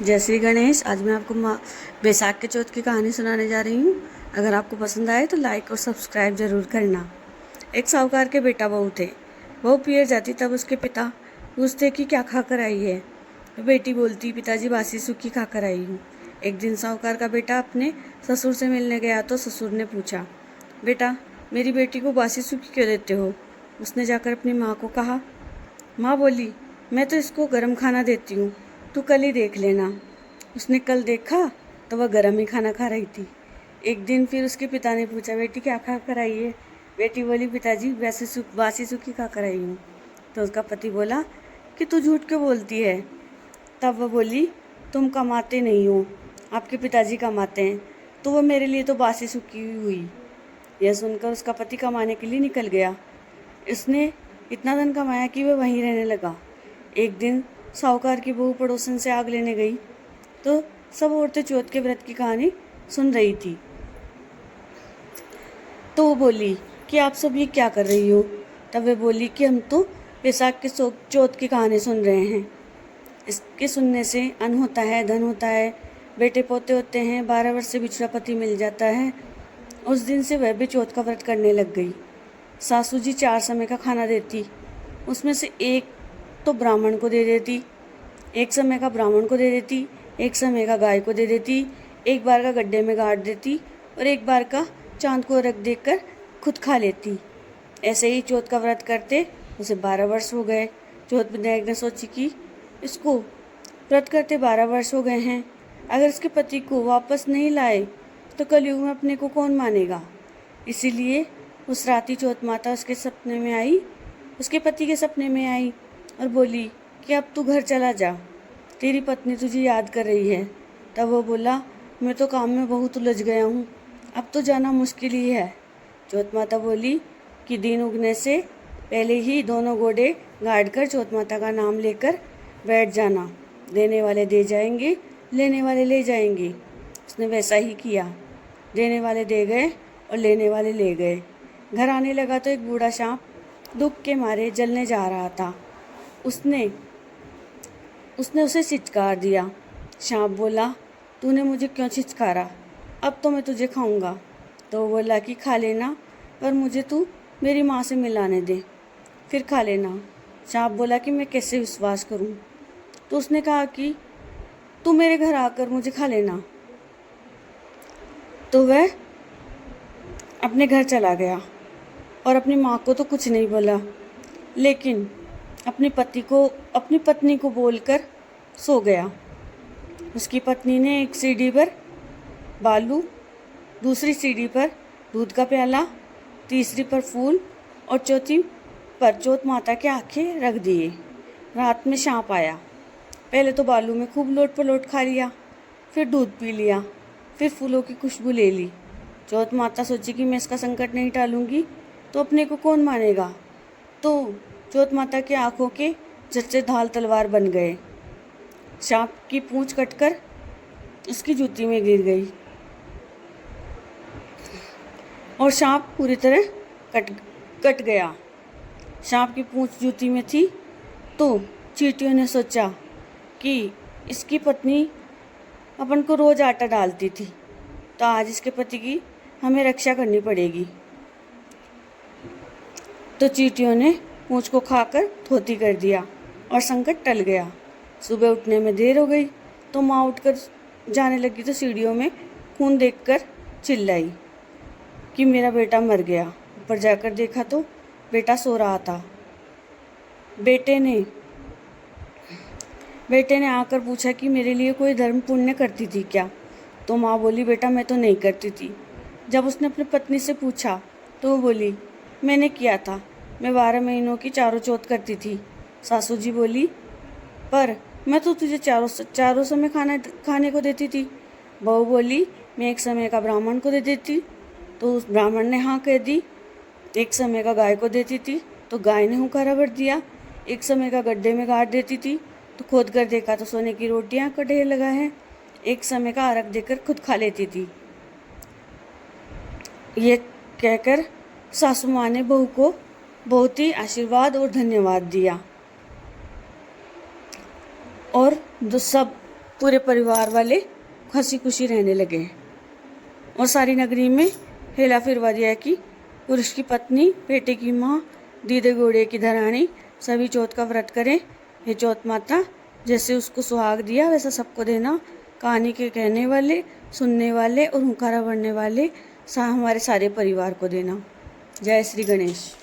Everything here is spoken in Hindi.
जय श्री गणेश। आज मैं आपको बैसाख के चौथ की कहानी सुनाने जा रही हूँ। अगर आपको पसंद आए तो लाइक और सब्सक्राइब ज़रूर करना। एक साहूकार के बेटा बहू थे। बहू पियर जाती तब उसके पिता पूछते कि क्या खाकर आई है। तो बेटी बोलती, पिताजी बासी सूखी खाकर आई हूँ। एक दिन साहूकार का बेटा अपने ससुर से मिलने गया तो ससुर ने पूछा, बेटा मेरी बेटी को बासी सूखी क्यों देते हो? उसने जाकर अपनी माँ को कहा। माँ बोली, मैं तो इसको गर्म खाना देती हूँ, तू कल ही देख लेना। उसने कल देखा तो वह गर्म ही खाना खा रही थी। एक दिन फिर उसके पिता ने पूछा, बेटी क्या खा कर आई है? बेटी बोली, पिताजी बासी सूखी खा कर आई हूँ। तो उसका पति बोला कि तू झूठ क्यों बोलती है? तब वह बोली, तुम कमाते नहीं हो, आपके पिताजी कमाते हैं, तो वह मेरे लिए तो बासी सूखी हुई। यह सुनकर उसका पति कमाने के लिए निकल गया। उसने इतना धन कमाया कि वह वहीं रहने लगा। एक दिन साहूकार की बहू पड़ोसन से आग लेने गई तो सब औरतें चौथ के व्रत की कहानी सुन रही थी। तो वो बोली कि आप सब ये क्या कर रही हो? तब वे बोली कि हम तो बैसाख के चौथ की कहानी सुन रहे हैं। इसके सुनने से अन्न होता है, धन होता है, बेटे पोते होते हैं, 12 वर्ष से बिछड़ा पति मिल जाता है। उस दिन से वह भी चौथ का व्रत करने लग गई। सासू जी 4 समय का खाना देती, उसमें से एक तो ब्राह्मण को दे देती, एक समय का ब्राह्मण को दे देती, एक समय का गाय को दे देती, एक बार का गड्ढे में गाड़ देती और एक बार का चांद को रख देकर खुद खा लेती। ऐसे ही चौथ का व्रत करते उसे 12 वर्ष हो गए। चौथ विनायक ने सोची कि इसको व्रत करते 12 वर्ष हो गए हैं, अगर इसके पति को वापस नहीं लाए तो कलयुग में अपने को कौन मानेगा। इसीलिए उस राती चौथ माता उसके सपने में आई, उसके पति के सपने में आई और बोली कि अब तू घर चला जा, तेरी पत्नी तुझे याद कर रही है। तब वो बोला, मैं तो काम में बहुत उलझ गया हूँ, अब तो जाना मुश्किल ही है। चौथ माता बोली कि दिन उगने से पहले ही दोनों घोड़े गाड़ कर चौथ माता का नाम लेकर बैठ जाना, देने वाले दे जाएंगे, लेने वाले ले जाएंगे। उसने वैसा ही किया। देने वाले दे गए और लेने वाले ले गए। घर आने लगा तो एक बूढ़ा सांप दुख के मारे जलने जा रहा था। उसने उसे छिचकार दिया। सांप बोला, तूने मुझे क्यों छिचकारा? अब तो मैं तुझे खाऊंगा। तो वो बोला कि खा लेना, पर मुझे तू मेरी माँ से मिलाने दे, फिर खा लेना। सांप बोला कि मैं कैसे विश्वास करूं? तो उसने कहा कि तू मेरे घर आकर मुझे खा लेना। तो वह अपने घर चला गया और अपनी माँ को तो कुछ नहीं बोला, लेकिन अपनी पत्नी को बोलकर सो गया। उसकी पत्नी ने एक सीढ़ी पर बालू, दूसरी सीढ़ी पर दूध का प्याला, तीसरी पर फूल और चौथी पर चौथ माता के आंखें रख दिए। रात में सांप आया। पहले तो बालू में खूब लोट पलोट खा लिया, फिर दूध पी लिया, फिर फूलों की खुशबू ले ली। चौथ माता सोची कि मैं इसका संकट नहीं टालूंगी तो अपने को कौन मानेगा। तो चौथ माता की आंखों के जच्चे धाल तलवार बन गए। सांप की पूंछ कटकर उसकी जूती में गिर गई और सांप पूरी तरह कट गया। सांप की पूंछ जूती में थी तो चींटियों ने सोचा कि इसकी पत्नी अपन को रोज आटा डालती थी, तो आज इसके पति की हमें रक्षा करनी पड़ेगी। तो चींटियों ने पूंछ को खाकर धोती कर दिया और संकट टल गया। सुबह उठने में देर हो गई तो माँ उठकर जाने लगी तो सीढ़ियों में खून देखकर चिल्लाई कि मेरा बेटा मर गया। ऊपर जाकर देखा तो बेटा सो रहा था। बेटे ने आकर पूछा कि मेरे लिए कोई धर्म पुण्य करती थी क्या? तो माँ बोली, बेटा मैं तो नहीं करती थी। जब उसने अपनी पत्नी से पूछा तो वो बोली, मैंने किया था, मैं 12 महीनों की चारों चौथ करती थी। सासू जी बोली, पर मैं तो तुझे चारों समय खाने को देती थी। बहू बोली, मैं एक समय का ब्राह्मण को दे देती, तो उस ब्राह्मण ने हाँ कह दी। एक समय का गाय को देती थी तो गाय ने हुंकारा भर दिया। एक समय का गड्ढे में गाड़ देती थी तो खोद कर देखा तो सोने की रोटियां का ढेर लगा है। एक समय का अर्घ देकर खुद खा लेती थी। ये कहकर सासू माँ ने बहू को बहुत ही आशीर्वाद और धन्यवाद दिया और सब पूरे परिवार वाले हंसी खुशी रहने लगे और सारी नगरी में हेला फिरवा दिया कि पुरुष की पत्नी, बेटे की माँ, दीदे घोड़े की धरानी सभी चौथ का व्रत करें। हे चौथ माता, जैसे उसको सुहाग दिया वैसा सबको देना। कहानी के कहने वाले, सुनने वाले और हुंकारा भरने वाले हमारे सारे परिवार को देना। जय श्री गणेश।